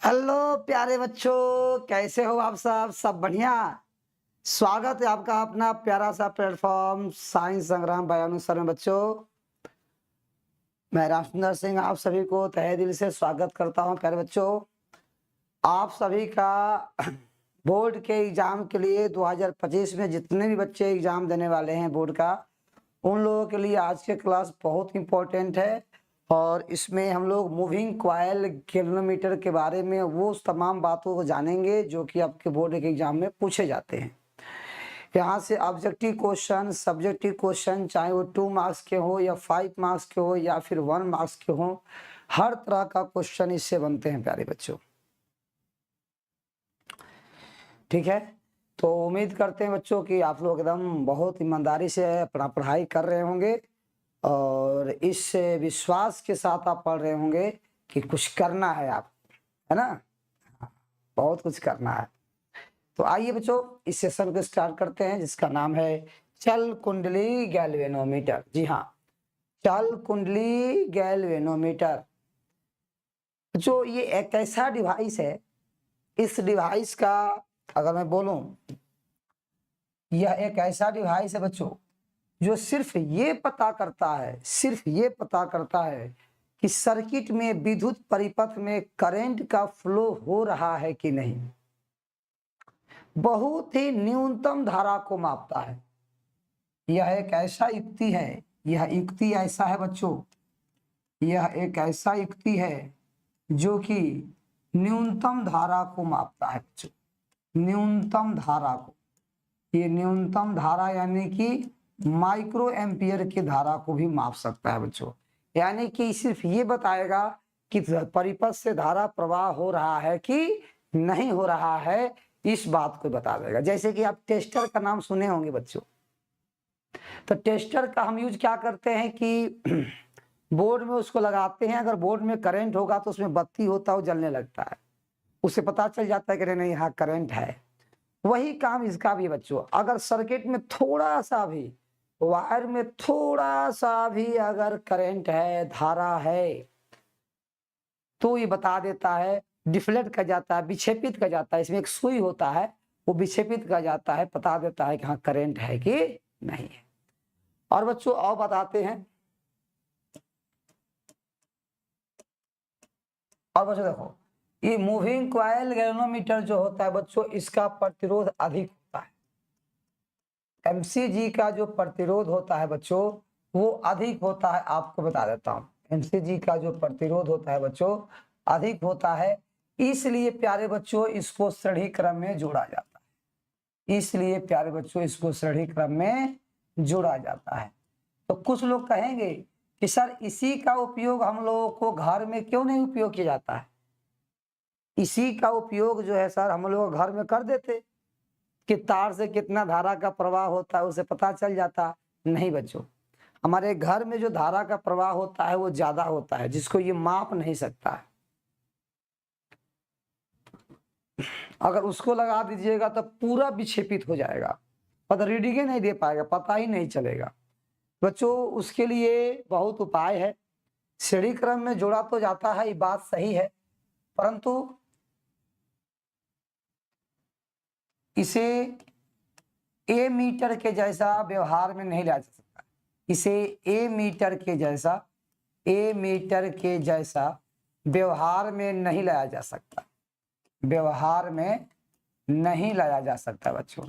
Hello प्यारे बच्चों, कैसे हो आप सब बढ़िया। स्वागत है आपका अपना प्यारा सा प्लेटफॉर्म साइंस संग्राम बाय अनुसर में। बच्चों, मैं रामचंद्र सिंह आप सभी को तहे दिल से स्वागत करता हूं। प्यारे बच्चों, आप सभी का बोर्ड के एग्जाम के लिए 2025 में जितने भी बच्चे एग्जाम देने वाले हैं बोर्ड का, उन लोगों के लिए आज के क्लास बहुत इंपॉर्टेंट है। और इसमें हम लोग मूविंग कॉइल गैल्वेनोमीटर के बारे में वो तमाम बातों को जानेंगे जो कि आपके बोर्ड के एग्जाम में पूछे जाते हैं। यहाँ से ऑब्जेक्टिव क्वेश्चन, सब्जेक्टिव क्वेश्चन, चाहे वो 2 मार्क्स के हो या 5 मार्क्स के हो या फिर 1 मार्क्स के हो, हर तरह का क्वेश्चन इससे बनते हैं प्यारे बच्चों। ठीक है, तो उम्मीद करते हैं बच्चों कि आप लोग एकदम बहुत ईमानदारी से अपना पढ़ाई कर रहे होंगे और इस विश्वास के साथ आप पढ़ रहे होंगे कि कुछ करना है आप, है ना, बहुत कुछ करना है। तो आइए बच्चों, इस सेशन को स्टार्ट करते हैं जिसका नाम है चल कुंडली गैल्वेनोमीटर। जी हाँ, चल कुंडली गैल्वेनोमीटर। जो ये एक ऐसा डिवाइस है, इस डिवाइस का अगर मैं बोलूं, यह एक ऐसा डिवाइस है बच्चों जो सिर्फ ये पता करता है कि सर्किट में विद्युत परिपथ में करंट का फ्लो हो रहा है कि नहीं। बहुत ही न्यूनतम धारा को मापता है। यह एक ऐसा युक्ति है, यह युक्ति ऐसा है बच्चों, यह एक ऐसा युक्ति है जो कि न्यूनतम धारा को मापता है बच्चों, न्यूनतम धारा को। ये न्यूनतम धारा यानी कि माइक्रो एम्पियर की धारा को भी माप सकता है बच्चों। यानी कि सिर्फ ये बताएगा कि परिपथ से धारा प्रवाह हो रहा है कि नहीं हो रहा है, इस बात को बता देगा। जैसे कि आप टेस्टर का नाम सुने होंगे बच्चों, तो टेस्टर का हम यूज क्या करते हैं कि बोर्ड में उसको लगाते हैं। अगर बोर्ड में करंट होगा तो उसमें बत्ती होता है, वो जलने लगता है, उससे पता चल जाता है कि नहीं यहाँ करंट है। वही काम इसका भी बच्चों। अगर सर्किट में थोड़ा सा भी, वायर में थोड़ा सा भी अगर करंट है, धारा है, तो ये बता देता है, डिफ्लेक्ट कर जाता है, विक्षेपित कर जाता है। इसमें एक सुई होता है, वो विक्षेपित कर जाता है, बता देता है कि हाँ करंट है कि नहीं है। और बच्चों और बताते हैं, और बच्चों देखो, ये मूविंग कॉइल गैल्वेनोमीटर जो होता है बच्चों, इसका प्रतिरोध अधिक होता है। एमसीजी का जो प्रतिरोध होता है बच्चों, वो अधिक होता है। आपको बता देता हूं, एमसीजी का जो प्रतिरोध होता है बच्चों अधिक होता है। इसलिए प्यारे बच्चों इसको श्रेणी क्रम में जोड़ा जाता है, इसलिए प्यारे बच्चों इसको श्रेणी क्रम में जोड़ा जाता है। तो कुछ लोग कहेंगे कि सर इसी का उपयोग हम लोगों को घर में क्यों नहीं उपयोग किया जाता है। इसी का उपयोग जो है सर हम लोग घर में कर देते कि तार से कितना धारा का प्रवाह होता है उसे पता चल जाता। नहीं बच्चों, हमारे घर में जो धारा का प्रवाह होता है वो ज्यादा होता है, जिसको ये माप नहीं सकता है। अगर उसको लगा दीजिएगा तो पूरा विक्षेपित हो जाएगा, पता रीडिंग नहीं दे पाएगा, पता ही नहीं चलेगा। बच्चों उसके लिए बहुत उपाय है। श्रेणी क्रम में जोड़ा तो जाता है, ये बात सही है, परंतु इसे ए मीटर के जैसा व्यवहार में नहीं लाया जा सकता। इसे ए मीटर के जैसा व्यवहार में नहीं लाया जा सकता, व्यवहार में नहीं लाया जा सकता बच्चों,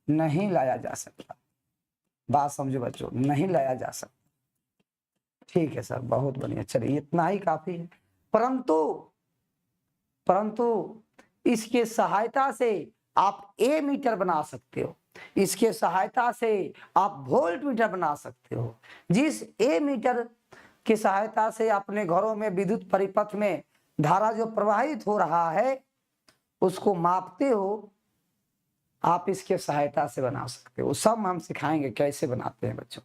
नहीं लाया जा सकता। बात समझो बच्चों, नहीं लाया जा सकता। ठीक है सर, बहुत बढ़िया, चलिए इतना ही काफी है। परंतु इसके सहायता से आप ए मीटर बना सकते हो, इसके सहायता से आप वोल्ट मीटर बना सकते हो। जिस ए मीटर की सहायता से अपने घरों में विद्युत परिपथ में धारा जो प्रवाहित हो रहा है उसको मापते हो, आप इसके सहायता से बना सकते हो। सब हम सिखाएंगे कैसे बनाते हैं बच्चों।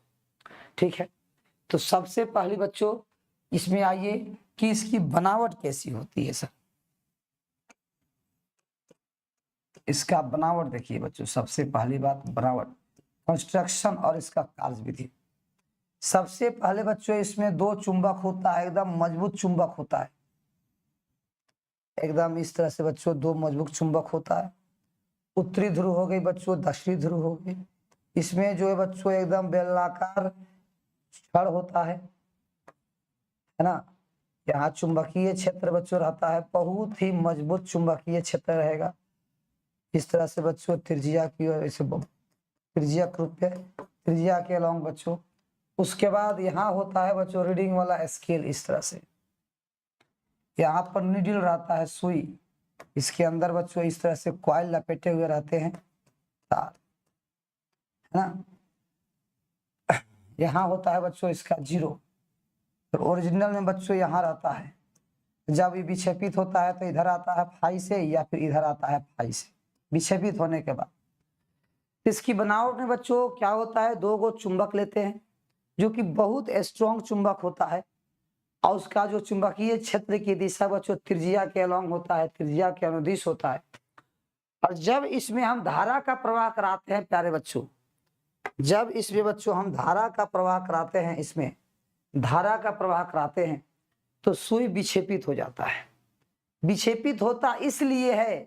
ठीक है, तो सबसे पहले बच्चों इसमें आइए कि इसकी बनावट कैसी होती है। सर इसका बनावट देखिए बच्चों, सबसे पहली बात बनावट, कंस्ट्रक्शन और इसका कार्य विधि। सबसे पहले बच्चों इसमें 2 चुंबक होता है, एकदम मजबूत चुंबक होता है। एकदम इस तरह से बच्चों दो मजबूत चुंबक होता है। उत्तरी ध्रुव हो गई बच्चों, दक्षिणी ध्रुव हो गई। इसमें जो है बच्चों एकदम बेलनाकार छड़ होता है ना। यहाँ चुंबकीय क्षेत्र बच्चों रहता है, बहुत ही मजबूत चुंबकीय क्षेत्र रहेगा। इस तरह से बच्चों त्रिज्या की ऐसे त्रिज्या रूप पे त्रिज्या के अलॉन्ग बच्चों। उसके बाद यहाँ होता है बच्चों रीडिंग वाला स्केल। इस तरह से यहाँ पर नीडल रहता है, सुई। इसके अंदर बच्चों इस तरह से कॉइल लपेटे हुए रहते हैं, तार, है ना। यहाँ होता है बच्चों इसका जीरो। तो ओरिजिनल में बच्चों यहाँ रहता है। जब ये विक्षेपित होता है तो इधर आता है फाई से, या फिर इधर आता है फाई से, विक्षेपित होने के बाद। इसकी बनावट में बच्चों क्या होता है, दो गो चुंबक लेते हैं जो कि बहुत स्ट्रॉन्ग चुंबक होता है, और उसका जो चुंबकीय क्षेत्र की दिशा बच्चों त्रिज्या के अलॉन्ग होता है, त्रिज्या के अनुदिश होता है। और जब इसमें हम धारा का प्रवाह कराते हैं प्यारे बच्चों, जब इसमें बच्चों हम धारा का प्रवाह कराते हैं, इसमें धारा का प्रवाह कराते हैं, तो सुई विक्षेपित हो जाता है। विक्षेपित होता इसलिए है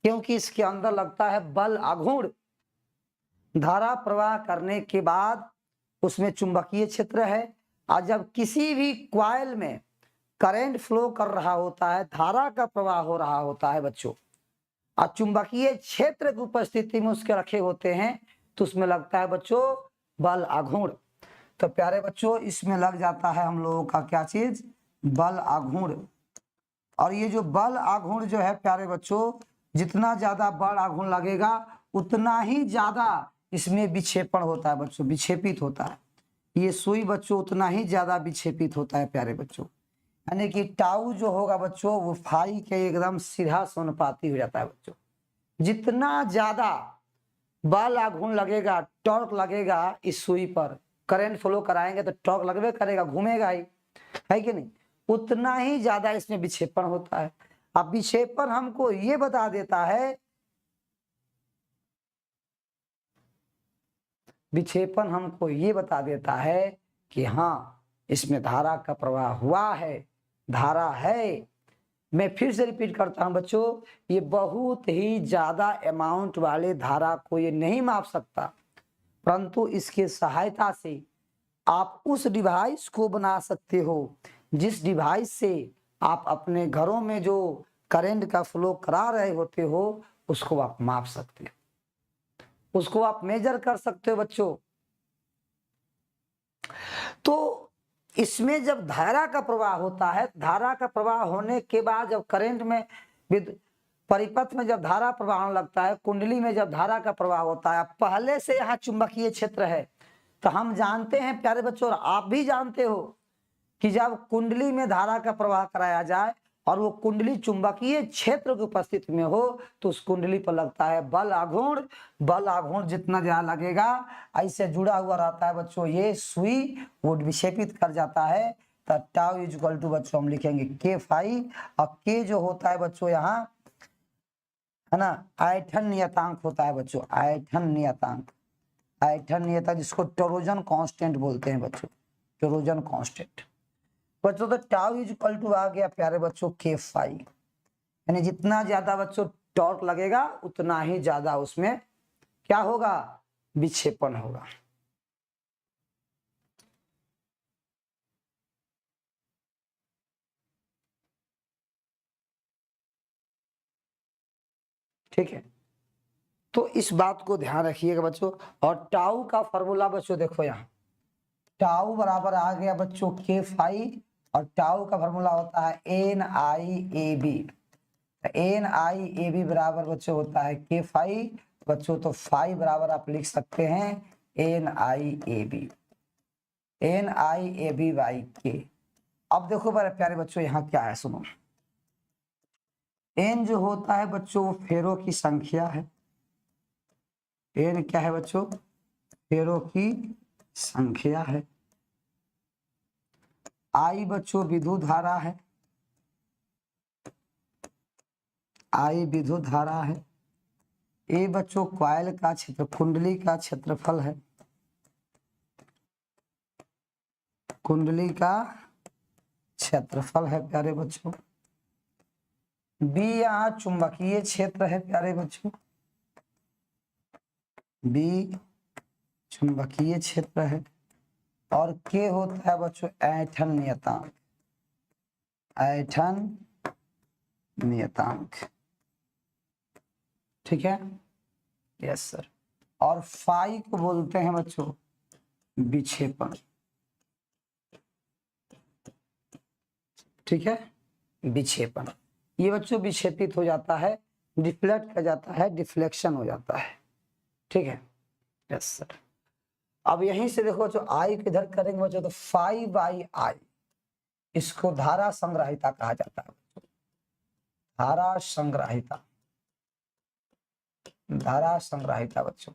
क्योंकि इसके अंदर लगता है बल आघूर्ण। धारा प्रवाह करने के बाद उसमें चुंबकीय क्षेत्र है, और जब किसी भी कॉइल में करंट फ्लो कर रहा होता है, धारा का प्रवाह हो रहा होता है बच्चों, और चुंबकीय क्षेत्र की उपस्थिति में उसके रखे होते हैं, तो उसमें लगता है बच्चों बल आघूर्ण। तो प्यारे बच्चों इसमें लग जाता है हम लोगों का क्या चीज, बल आघूर्ण। और ये जो बल आघूर्ण जो है प्यारे बच्चों, जितना ज्यादा बल आघूर्ण लगेगा उतना ही ज्यादा इसमें विक्षेपण होता है बच्चों, विक्षेपित होता है। ये सुई बच्चों उतना ही ज्यादा विक्षेपित होता है प्यारे बच्चों। यानी कि टाउ जो होगा बच्चों वो फाई के एकदम सीधा समानुपाती हो जाता है बच्चों। जितना ज्यादा बल आघूर्ण लगेगा, टॉर्क लगेगा इस सुई पर, करंट फ्लो कराएंगे तो टॉर्क लगवे करेगा, घूमेगा ही, है कि नहीं, उतना ही ज्यादा इसमें विक्षेपण होता है। अब विक्षेपण हमको ये बता देता है, विक्षेपण हमको ये बता देता है कि हाँ इसमें धारा का प्रवाह हुआ है, धारा है। मैं फिर से रिपीट करता हूं बच्चों, ये बहुत ही ज्यादा अमाउंट वाले धारा को ये नहीं माप सकता, परंतु इसके सहायता से आप उस डिवाइस को बना सकते हो जिस डिवाइस से आप अपने घरों में जो करंट का फ्लो करा रहे होते हो उसको आप माप सकते हो, उसको आप मेजर कर सकते हो बच्चों। तो इसमें जब धारा का प्रवाह होता है, धारा का प्रवाह होने के बाद जब करंट में परिपथ में जब धारा प्रवाह होने लगता है, कुंडली में जब धारा का प्रवाह होता है, पहले से यहाँ चुंबकीय क्षेत्र है, तो हम जानते हैं प्यारे बच्चों, और आप भी जानते हो कि जब कुंडली में धारा का प्रवाह कराया जाए और वो कुंडली चुंबकीय क्षेत्र की उपस्थिति में हो तो उस कुंडली पर लगता है बल आघूर्ण। बल आघूर्ण जितना ज्यादा लगेगा, ऐसे जुड़ा हुआ रहता है बच्चों ये सुई, वो विक्षेपित कर जाता है। तो टाउ इज इक्वल टू बच्चों हम लिखेंगे के फाई, और के जो होता है बच्चों यहाँ, है ना, आयतन नियतांक होता है बच्चों, आयतन नियतांक, आयतन नियतांक जिसको टोरोजन कांस्टेंट बोलते हैं बच्चों, टोरोजन कांस्टेंट। बच्चों तो टाउ इज इक्वल टू आ गया प्यारे बच्चों के फाई, यानी जितना ज्यादा बच्चों टॉर्क लगेगा उतना ही ज्यादा उसमें क्या होगा, विक्षेपण होगा। ठीक है, तो इस बात को ध्यान रखिएगा बच्चों। और टाउ का फॉर्मूला बच्चों देखो यहाँ, टाउ बराबर आ गया बच्चों के फाई, और टाउ का फॉर्मूला होता है N I A B. N I A B बराबर बच्चों होता है के फाई बच्चों, तो फाई बराबर आप लिख सकते हैं N I A B, N I A B by K. अब देखो बड़े प्यारे बच्चों यहाँ क्या है सुनो, एन जो होता है बच्चों वो फेरों की संख्या है, एन क्या है बच्चों, फेरों की संख्या है। आई बच्चों विद्युत धारा है, आई विद्युत धारा है। ए बच्चों कॉइल का क्षेत्र, कुंडली का क्षेत्रफल है, कुंडली का क्षेत्रफल है प्यारे बच्चों। बी यहाँ चुंबकीय क्षेत्र है प्यारे बच्चों, बी चुंबकीय क्षेत्र है, और के होता है बच्चों ऐंठन नियतांक, ऐंठन नियतांक, ठीक है, यस सर। और फाई को बोलते हैं बच्चों विक्षेपण, ठीक है, विक्षेपण। ये बच्चों विक्षेपित हो जाता है, डिफ्लेक्ट कर जाता है, डिफ्लेक्शन हो जाता है, ठीक है, यस सर। अब यहीं से देखो जो आई किधर करेंगे बच्चों, तो 5/I, इसको धारा संग्राहिता कहा जाता है, धारा संग्राहिता, धारा संग्राहिता बच्चों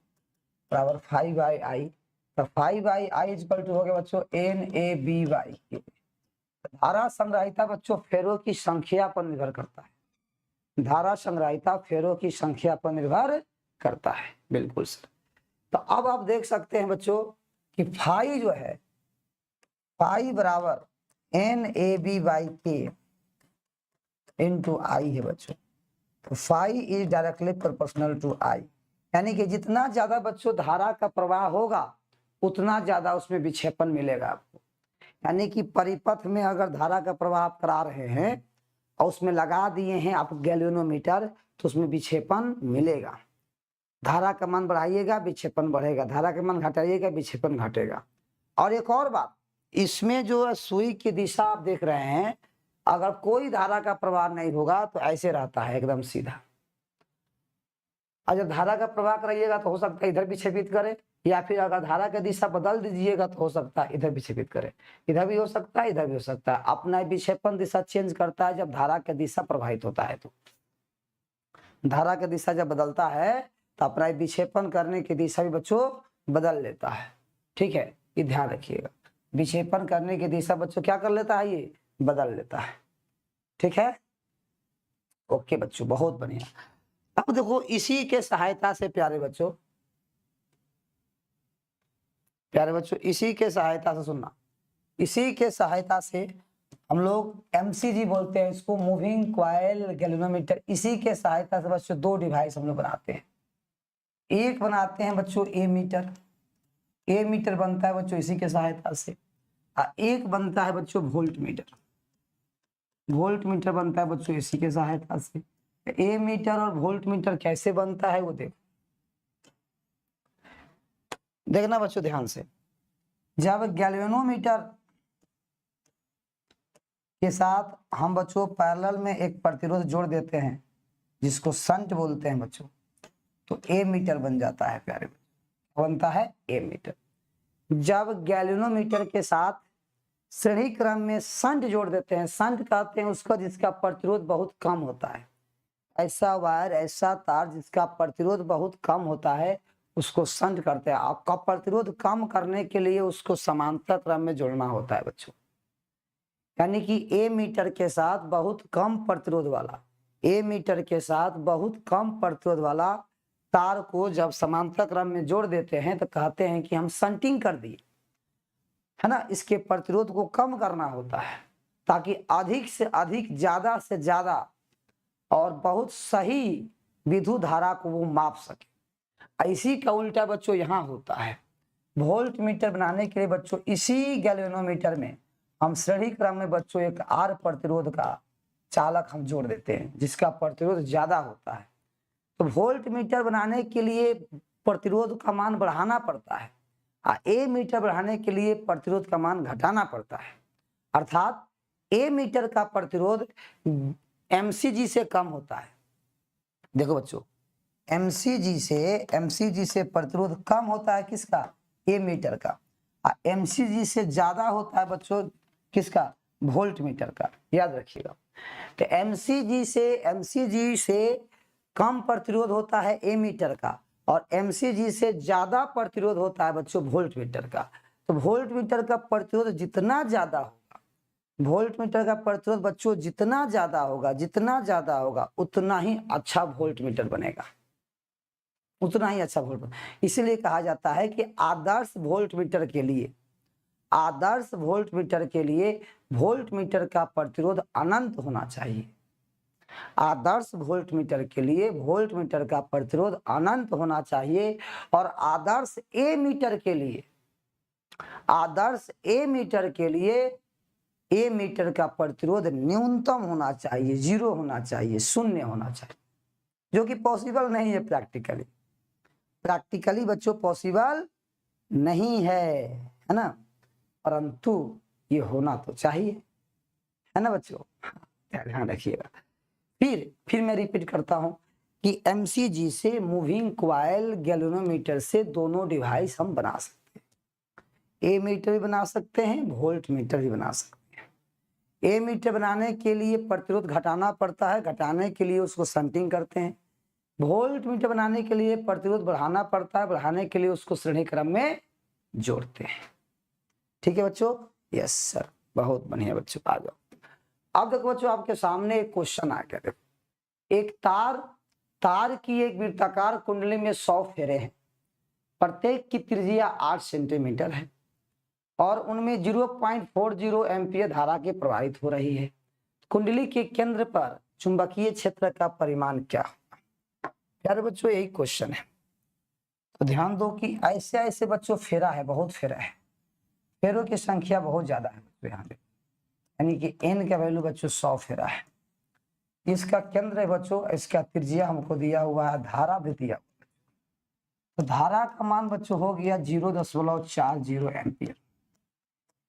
बराबर 5/I, तो 5/I इक्वल टू हो गया बच्चों NaBy। धारा संग्राहिता बच्चों फेरों की संख्या पर निर्भर करता है, धारा संग्राहिता फेरों की संख्या पर निर्भर करता है, बिल्कुल सर। तो अब आप देख सकते हैं बच्चों कि फाई जो है, फाई बराबर NaB/K इंटू आई है बच्चों, तो phi is directly proportional to I, यानी कि जितना ज्यादा बच्चों धारा का प्रवाह होगा उतना ज्यादा उसमें विक्षेपण मिलेगा आपको। यानी कि परिपथ में अगर धारा का प्रवाह आप करा रहे हैं और उसमें लगा दिए हैं आप गैल्वेनोमीटर, तो उसमें विक्षेपण मिलेगा। धारा का मान बढ़ाइएगा विक्षेपण बढ़ेगा, धारा का मान घटाइएगा विक्षेपण घटेगा। और एक और बात, इसमें जो सुई की दिशा आप देख रहे हैं, अगर कोई धारा का प्रवाह नहीं होगा तो ऐसे रहता है एकदम सीधा, और जब धारा का प्रवाह कराइएगा तो हो सकता है इधर विक्षेपित करे, या फिर अगर धारा का दिशा बदल दीजिएगा तो हो सकता है इधर विक्षेपित करे, इधर भी हो सकता है इधर भी हो सकता है। अपना विक्षेपण दिशा चेंज करता है जब धारा का दिशा प्रभावित होता है, तो धारा का दिशा जब बदलता है तो अपना विक्षेपण करने की दिशा भी बच्चों बदल लेता है, ठीक है, ये ध्यान रखिएगा। विक्षेपण करने की दिशा बच्चों क्या कर लेता है, ये बदल लेता है, ठीक है, ओके बच्चों, बहुत बढ़िया। अब देखो इसी के सहायता से प्यारे बच्चों, प्यारे बच्चों इसी के सहायता से सुनना, इसी के सहायता से हम लोग MCG बोलते हैं इसको, मूविंग कॉइल गैल्वेनोमीटर। इसी के सहायता से बच्चों दो डिवाइस हम लोग बनाते हैं, एक बनाते हैं बच्चों ए मीटर, ए मीटर बनता है बच्चों इसी के सहायता से, और एक बनता है बच्चों वोल्ट मीटर, वोल्ट मीटर बनता है बच्चों इसी के सहायता से। ए मीटर और वोल्ट मीटर कैसे बनता है वो देखना बच्चों ध्यान से। जब गैल्वेनोमीटर के साथ हम बच्चों पैरेलल में एक प्रतिरोध जोड़ देते हैं जिसको शंट बोलते हैं बच्चों, तो ए मीटर बन जाता है प्यारे बच्चों, बनता है ए मीटर। जब गैल्वेनोमीटर के साथ श्रेणी क्रम में शंट जोड़ देते हैं, शंट कहते हैं उसका जिसका प्रतिरोध बहुत कम होता है, ऐसा वायर ऐसा तार जिसका प्रतिरोध बहुत कम होता है उसको शंट करते हैं। आपका प्रतिरोध कम करने के लिए उसको समांतर क्रम में जोड़ना होता है बच्चों, यानी कि ए मीटर के साथ बहुत कम प्रतिरोध वाला, ए मीटर के साथ बहुत कम प्रतिरोध वाला तार को जब समांतर क्रम में जोड़ देते हैं तो कहते हैं कि हम शंटिंग कर दिए, है ना। इसके प्रतिरोध को कम करना होता है ताकि अधिक से अधिक, ज्यादा से ज्यादा और बहुत सही विद्युत धारा को वो माप सके। इसी का उल्टा बच्चों यहाँ होता है। वोल्ट मीटर बनाने के लिए बच्चों इसी गैल्वेनोमीटर में हम श्रेणी क्रम में बच्चों एक आर प्रतिरोध का चालक हम जोड़ देते हैं जिसका प्रतिरोध ज्यादा होता है। तो वोल्ट मीटर बनाने के लिए प्रतिरोध का मान बढ़ाना पड़ता है, ए मीटर बढ़ाने के लिए प्रतिरोध का मान घटाना पड़ता है। अर्थात ए मीटर का प्रतिरोध MCG से कम होता है। देखो बच्चों MCG से प्रतिरोध कम होता है किसका, ए मीटर का, MCG से ज्यादा होता है बच्चों किसका, वोल्ट मीटर का, याद रखिएगा। तो MCG से कम प्रतिरोध होता है ए मीटर का और MCG से ज्यादा प्रतिरोध होता है बच्चों वोल्ट मीटर का। तो वोल्ट मीटर का प्रतिरोध जितना ज्यादा होगा, वोल्ट मीटर का प्रतिरोध बच्चों जितना ज्यादा होगा उतना ही अच्छा वोल्ट मीटर बनेगा, उतना ही अच्छा वोल्ट। इसलिए कहा जाता है कि आदर्श वोल्ट मीटर के लिए वोल्ट मीटर का प्रतिरोध अनंत होना चाहिए। आदर्श वोल्टमीटर के लिए वोल्टमीटर का प्रतिरोध अनंत होना चाहिए और आदर्श ए मीटर के लिए ए मीटर का प्रतिरोध न्यूनतम होना चाहिए, 0 होना चाहिए, 0 होना चाहिए, जो कि पॉसिबल नहीं है प्रैक्टिकली बच्चों पॉसिबल नहीं है ना, परंतु ये होना तो चाहिए, है ना बच्चों, ध्यान रखिएगा। फिर मैं रिपीट करता हूं कि एमसीजी से मूविंग क्वाइल गैल्वेनोमीटर से दोनों डिवाइस हम बना सकते हैं, ए मीटर भी बना सकते हैं, वोल्ट मीटर भी बना सकते हैं। ए मीटर बनाने के लिए प्रतिरोध घटाना पड़ता है, घटाने के लिए उसको शंटिंग करते हैं। वोल्ट मीटर बनाने के लिए प्रतिरोध बढ़ाना पड़ता है, बढ़ाने के लिए उसको श्रेणी क्रम में जोड़ते हैं। ठीक है बच्चों, यस सर, बहुत बढ़िया बच्चों, आ जाओ। अब देखो बच्चों आपके सामने एक क्वेश्चन आ गया, देखो एक तार की एक वृत्ताकार कुंडली में 100 फेरे हैं, प्रत्येक की त्रिज्या 8 सेंटीमीटर है और उनमें 0.40 एम्पियर धारा के प्रवाहित हो रही है। कुंडली के केंद्र पर चुंबकीय क्षेत्र का परिमाण क्या होगा? प्यारे बच्चों यही क्वेश्चन है, तो ध्यान दो कि ऐसे ऐसे बच्चों फेरा है, बहुत फेरा है, फेरों की संख्या बहुत ज्यादा है बच्चों यहाँ पे, यानी कि n का वैल्यू बच्चों 100 फेरा है। इसका केंद्र है बच्चों, इसका त्रिज्या हमको दिया हुआ है, धारा भी दिया हुआ है, तो धारा का मान बच्चों हो गया 0.40 एम्पियर।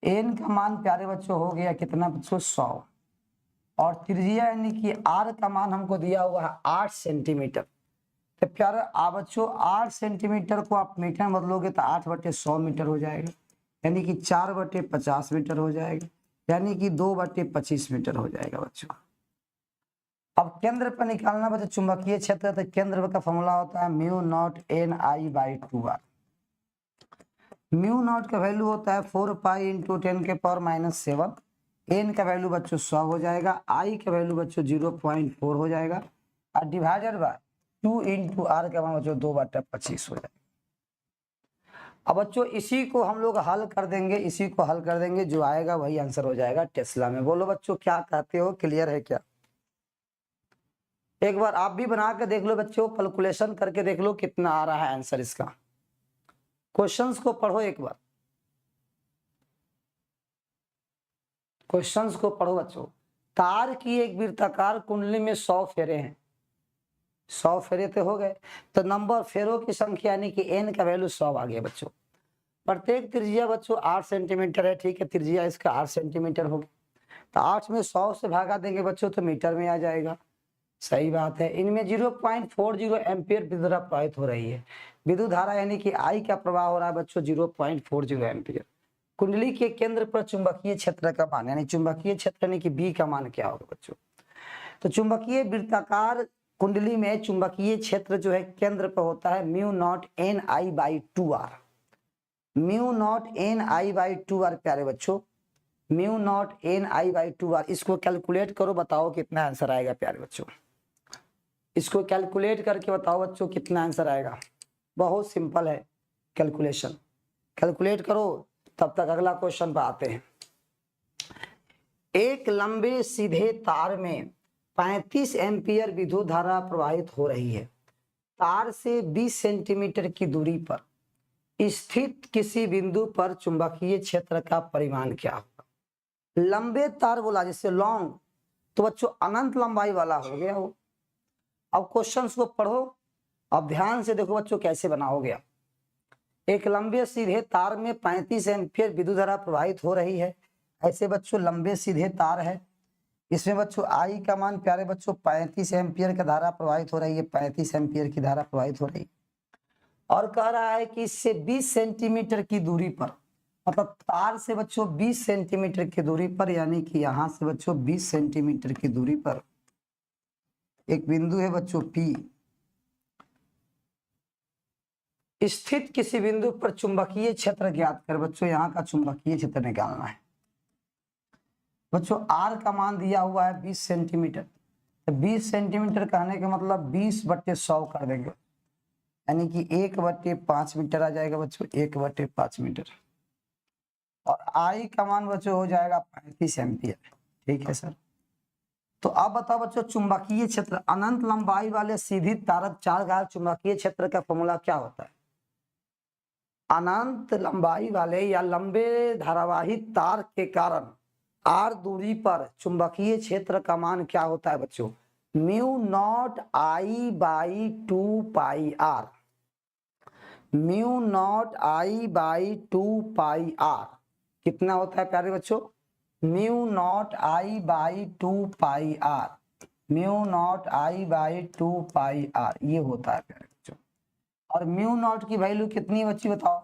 n का मान प्यारे बच्चों हो गया कितना बच्चों 100, और त्रिज्या यानी कि r का मान हमको दिया हुआ है 8 सेंटीमीटर। तो प्यारे बच्चों 8 सेंटीमीटर को आप मीटर में बदलोगे तो 8/100 मीटर हो जाएगा, यानी कि 4/50 मीटर हो जाएगा, यानी कि 2/25 मीटर हो जाएगा बच्चों। अब केंद्र पर निकालना बच्चों चुंबकीय क्षेत्र, तो केंद्र का फॉर्मूला होता है μ0 μ0 का वैल्यू होता है 4 पाई इंटू 10⁻⁻7। n का वैल्यू बच्चों 100 हो जाएगा, i का वैल्यू बच्चों 0.4 हो जाएगा और डिवाइडेड बाय 2 इंटू आर का मान बच्चों 2/25 हो जाएगा। अब बच्चों इसी को हम लोग हल कर देंगे, जो आएगा वही आंसर हो जाएगा टेस्ला में। बोलो बच्चों क्या कहते हो, क्लियर है क्या? एक बार आप भी बना के देख लो बच्चों, कैलकुलेशन करके देख लो कितना आ रहा है आंसर इसका। क्वेश्चंस को पढ़ो एक बार, क्वेश्चंस को पढ़ो बच्चों। तार की एक वृत्ताकार कुंडली में 100 फेरे हैं, 100 फेरे तो हो गए, तो नंबर फेरों की संख्या यानी कि n का वैल्यू 100 आ गया बच्चों। प्रत्येक त्रिज्या बच्चों 8 सेंटीमीटर है, ठीक है, त्रिज्या इसका 8 सेंटीमीटर होगी, तो 8 में 100 से भागा देंगे बच्चों तो मीटर में आ जाएगा। सही बात है। इनमें 0.40 एम्पियर विद्युत धारा प्रवाहित हो रही है, विद्युत धारा यानी कि आई का प्रवाह हो रहा है बच्चों 0.40 एम्पियर। कुंडली के केंद्र पर चुंबकीय क्षेत्र का मान, यानी चुंबकीय क्षेत्र यानी कि बी का मान क्या होगा बच्चों? तो चुंबकीय वृत्ताकार कुंडली में चुंबकीय क्षेत्र जो है केंद्र पर होता है μ0 Ni/2r प्यारे बच्चों, μ0 Ni/2r। इसको कैलकुलेट करो, बताओ कितना आंसर आएगा प्यारे बच्चों, इसको कैलकुलेट करके बताओ बच्चों कितना आंसर आएगा। बहुत सिंपल है कैलकुलेशन, कैलकुलेट करो, तब तक अगला क्वेश्चन पर आते हैं। एक लंबे सीधे तार में 35 एम्पियर विद्युत धारा प्रवाहित हो रही है। तार से 20 सेंटीमीटर की दूरी पर स्थित किसी बिंदु पर चुंबकीय क्षेत्र का परिमाण क्या होगा? लंबे तार बोला जैसे लॉन्ग, तो बच्चों अनंत लंबाई वाला हो गया हो। अब क्वेश्चंस को पढ़ो, अब ध्यान से देखो बच्चों कैसे बना हो गया। एक लंबे सीधे तार में 35 एम्पियर विद्युत धारा प्रवाहित हो रही है, ऐसे बच्चों लंबे सीधे तार है, इसमें बच्चों आई का मान प्यारे बच्चों 35 एम्पियर का धारा प्रवाहित हो रही है, 35 एम्पियर की धारा प्रवाहित हो रही है, और कह रहा है कि इससे 20 सेंटीमीटर की दूरी पर, मतलब तार से बच्चों 20 सेंटीमीटर की दूरी पर, यानी कि यहां से बच्चों 20 सेंटीमीटर की दूरी पर एक बिंदु है बच्चों P, स्थित किसी बिंदु पर चुंबकीय क्षेत्र ज्ञात कर। बच्चों यहाँ का चुंबकीय क्षेत्र निकालना है बच्चों। R का मान दिया हुआ है 20 सेंटीमीटर, तो 20 सेंटीमीटर कहने का मतलब 20/100 कर देंगे, यानी कि 1/5 मीटर आ जाएगा बच्चों, 1/5 मीटर। और I का मान बच्चों हो जाएगा 35 एम्पियर, ठीक है सर। तो अब बताओ बच्चों, चुंबकीय क्षेत्र, अनंत लंबाई वाले सीधी तारक चार चुंबकीय क्षेत्र का फॉर्मूला क्या होता है? अनंत लंबाई वाले या लंबे धारावाही तार के कारण r दूरी पर चुंबकीय क्षेत्र का मान क्या होता है बच्चों? Mu naught I by 2 pi R. Mu naught I by 2 pi R कितना होता है प्यारे बच्चों? Mu naught I by 2 pi R. Mu naught I by 2 pi R ये होता है प्यारे बच्चों। और म्यू नॉट की वैल्यू कितनी है बच्ची बताओ?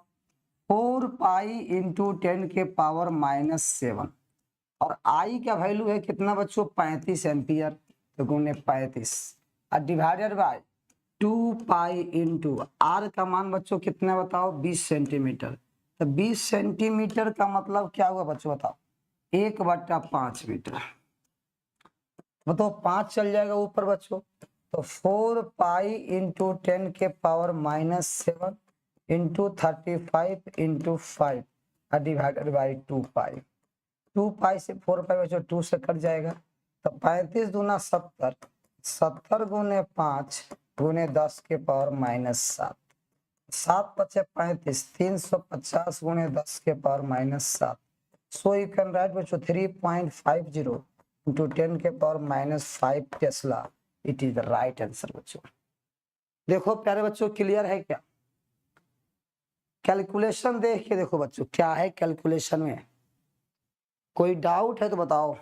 4 पाई इंटू 10 के पावर -7। और आई का वैल्यू है कितना बच्चों? 35 एम्पियर, तो गुणे 35 और divided by 2 pi into R का मान बच्चों कितना बताओ? 20 सेंटीमीटर। तो 20 सेंटीमीटर का मतलब क्या हुआ बच्चों बताओ? 1/5 मीटर। बताओ 5 चल जाएगा ऊपर बच्चों, तो 4 पाई इंटू 10 के power -7 into 35 into 5 divided by 2 पाई। 2 पाई से 4 पाई बच्चों 2 से कट जाएगा, तो 35 दूना 70, 70 गुने 5 गुने 10 के पावर -7, 7 पचे 35, 350 गुने 10 के power -7। So you can write बच्चों 3.50 इंटू 10 के power -5 Tesla. It is the right answer बच्चों। देखो प्यारे बच्चों, क्लियर है क्या? कैलकुलेशन देख के देखो बच्चों क्या है कैलकुलेशन में, कोई डाउट है तो बताओ।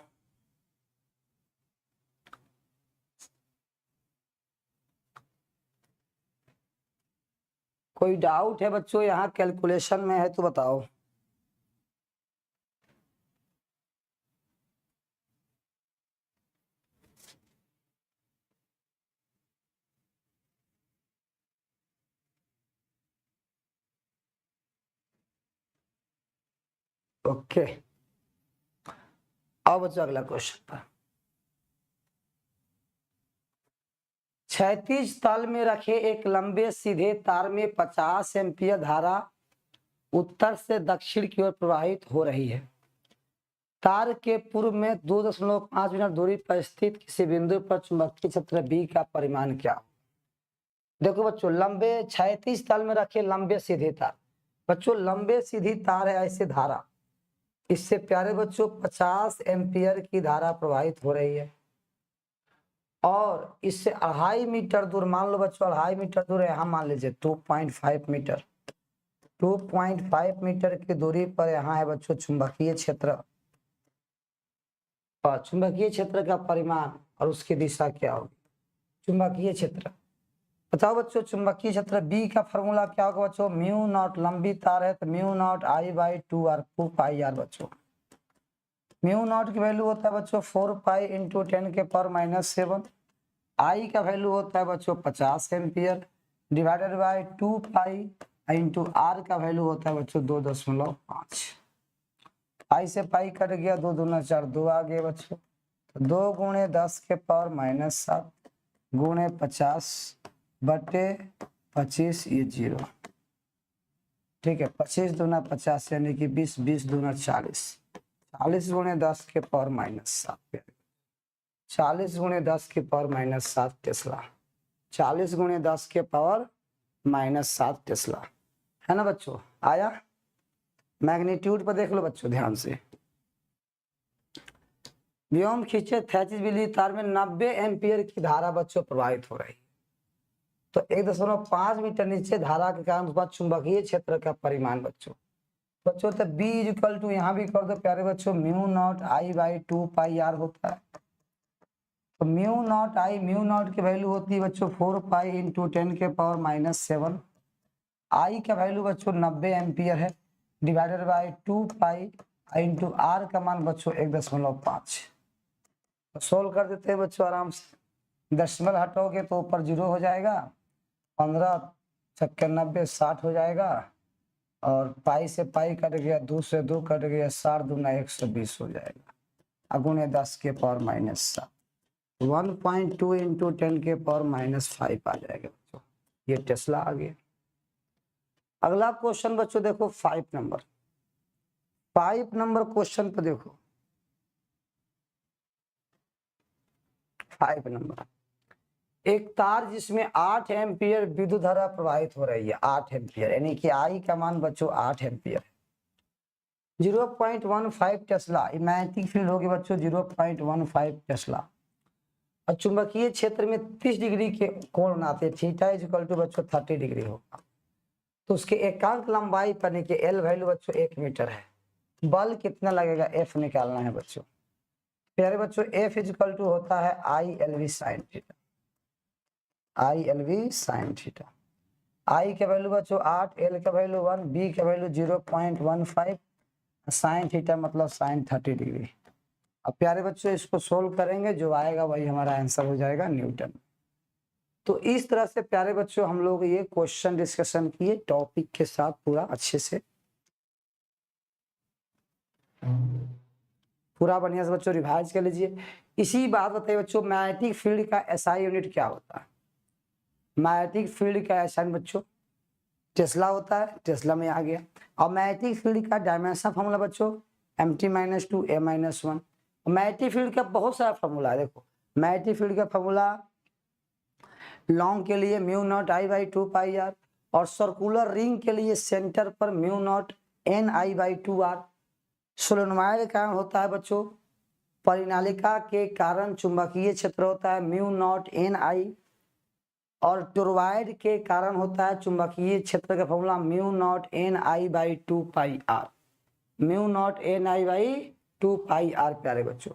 कोई डाउट है बच्चों यहाँ कैलकुलेशन में है तो बताओ। ओके, अब बच्चों अगला क्वेश्चन पर। क्षैतिज तल में रखे एक लंबे सीधे तार में 50 एम्पियर धारा उत्तर से दक्षिण की ओर प्रवाहित हो रही है। तार के पूर्व में 2.5 मीटर दूरी पर स्थित किसी बिंदु पर चुंबकीय क्षेत्र B का परिमाण क्या? देखो बच्चों, लंबे क्षैतिज तल में रखे लंबे सीधे तार, बच्चों लंबे सीधी तार है ऐसे धारा, इससे प्यारे बच्चों 50 एम्पियर की धारा प्रवाहित हो रही है और इससे 2.5 मीटर दूर, मान लो बच्चों 2.5 मीटर दूर है, यहाँ मान लीजिए 2.5 मीटर, 2.5 मीटर की दूरी पर यहाँ है बच्चों चुंबकीय क्षेत्र। और चुंबकीय क्षेत्र का परिमाण और उसकी दिशा क्या होगी? चुंबकीय क्षेत्र बताओ बच्चों, चुंबकीय क्षेत्र बी का फॉर्मूला क्या होगा बच्चों? म्यू नॉट, लंबी तार है तो mu naught I by 2 R 2 pi R बच्चों। म्यू नॉट की वैल्यू होता है बच्चों 4 पाई इंटू 10 के पावर -7। आई का वैल्यू होता है बच्चों 50 ampere divided by 2 pi into R का वैल्यू होता है बच्चों 2.5। पाई से पाई कट गया, 2 दूना 4, 2 आ गए बच्चों, तो 2 गुणे 10 के पावर -7 गुणे 50 बटे 25 ये 0। ठीक है, 25 दूना 50 यानी कि 20, 20 दूना 40, 40 गुणे 10 के पावर -7, 40 गुणे 10 के पावर -7 टेस्ला, 40 गुणे 10 के पावर -7 टेस्ला, है ना बच्चों? आया? मैग्नीट्यूड पर देख लो बच्चों ध्यान से। व्योम खींचे क्षैतिज बिजली तार में 90 एम्पियर की धारा बच्चों प्रवाहित हो रही, तो 1.5 मीटर नीचे धारा के कारण उसका चुंबकीय क्षेत्र का परिमाण बच्चों तो B इक्वल टू यहाँ भी कर दो प्यारे बच्चों mu naught I by 2 pi R होता है। तो म्यू नॉट की वैल्यू होती है बच्चों 4 पाई इंटू 10 के पावर -7। आई का वैल्यू बच्चों 90 एम्पियर है divided by 2 pi into R का मान बच्चों 1.5। तो सोल्व कर देते हैं बच्चों आराम से, दशमलव हटोगे तो ऊपर 0 हो जाएगा, 15 छक्के 90 60 हो जाएगा और पाई से पाई कट गया, 2 से 2 कट गया, 60 दूना 120 हो जाएगा, अगुने 10 के पावर -7, 1.2 इंटू 10 के पावर -5 आ जाएगा बच्चों। ये टेस्ला आ गया। अगला क्वेश्चन बच्चों देखो 5 नंबर क्वेश्चन पे देखो, 5 नंबर, एक तार जिसमें 8 एम्पियर विद्युत धारा प्रवाहित हो रही है, 8 एम्पियर, यानी कि आई का मान बच्चों 8 एम्पियर। 0.15 टेस्ला मैग्नेटिक फील्ड होगी बच्चों 0.15 टेस्ला, और चुंबकीय क्षेत्र में 30 डिग्री के कोण बनाते हैं, थीटा इक्वल टू बच्चों 30 डिग्री होगा। तो उसके एकांक लंबाई पर के एल वैल्यू बच्चों 1 मीटर है। बल कितना लगेगा, एफ निकालना है बच्चों। प्यारे बच्चों एफ इक्वल टू होता है I L V sine theta, I L V sine theta. I का वैल्यू बच्चों 8, एल का वैल्यू 1, बी का वैल्यू 0.15, साइन थीटा मतलब साइन 30 डिग्री। अब प्यारे बच्चों इसको सोल्व करेंगे, जो आएगा वही हमारा आंसर हो जाएगा न्यूटन। तो इस तरह से प्यारे बच्चों हम लोग ये क्वेश्चन डिस्कशन किए टॉपिक के साथ पूरा अच्छे से, पूरा बढ़िया से बच्चों रिवाइज कर लीजिए। इसी बात बताइए बच्चों, मैग्नेटिक फील्ड का एसआई यूनिट क्या होता है? मैग्नेटिक फील्ड का एसआई बच्चों टेस्ला होता है, टेस्ला में आ गया। और मैग्नेटिक फील्ड का डायमेंशन फॉर्मूला बच्चों mt-2 a-1। मैग्नेटिक फील्ड का बहुत सारा फॉर्मूला है, देखो मैग्नेटिक फील्ड का फॉर्मूला लॉन्ग के लिए μ0I/2πr, और सर्कुलर रिंग के लिए सेंटर पर μ0NI/2r। सोलेनोइड का कारण होता है बच्चों परिनालिका के कारण चुंबकीय क्षेत्र होता है μ0NI, और टोरॉइड के कारण होता है चुंबकीय क्षेत्र का फॉर्मूला μ0NI/2πr, μ0NI/2πr प्यारे बच्चों,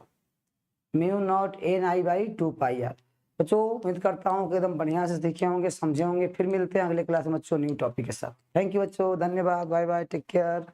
μ0NI/2πr। बच्चों उम्मीद करता हूँ कि एकदम बढ़िया से सीखे होंगे, समझे होंगे। फिर मिलते हैं अगले क्लास में बच्चों न्यू टॉपिक के साथ। थैंक यू बच्चों, धन्यवाद, बाय बाय, टेक केयर।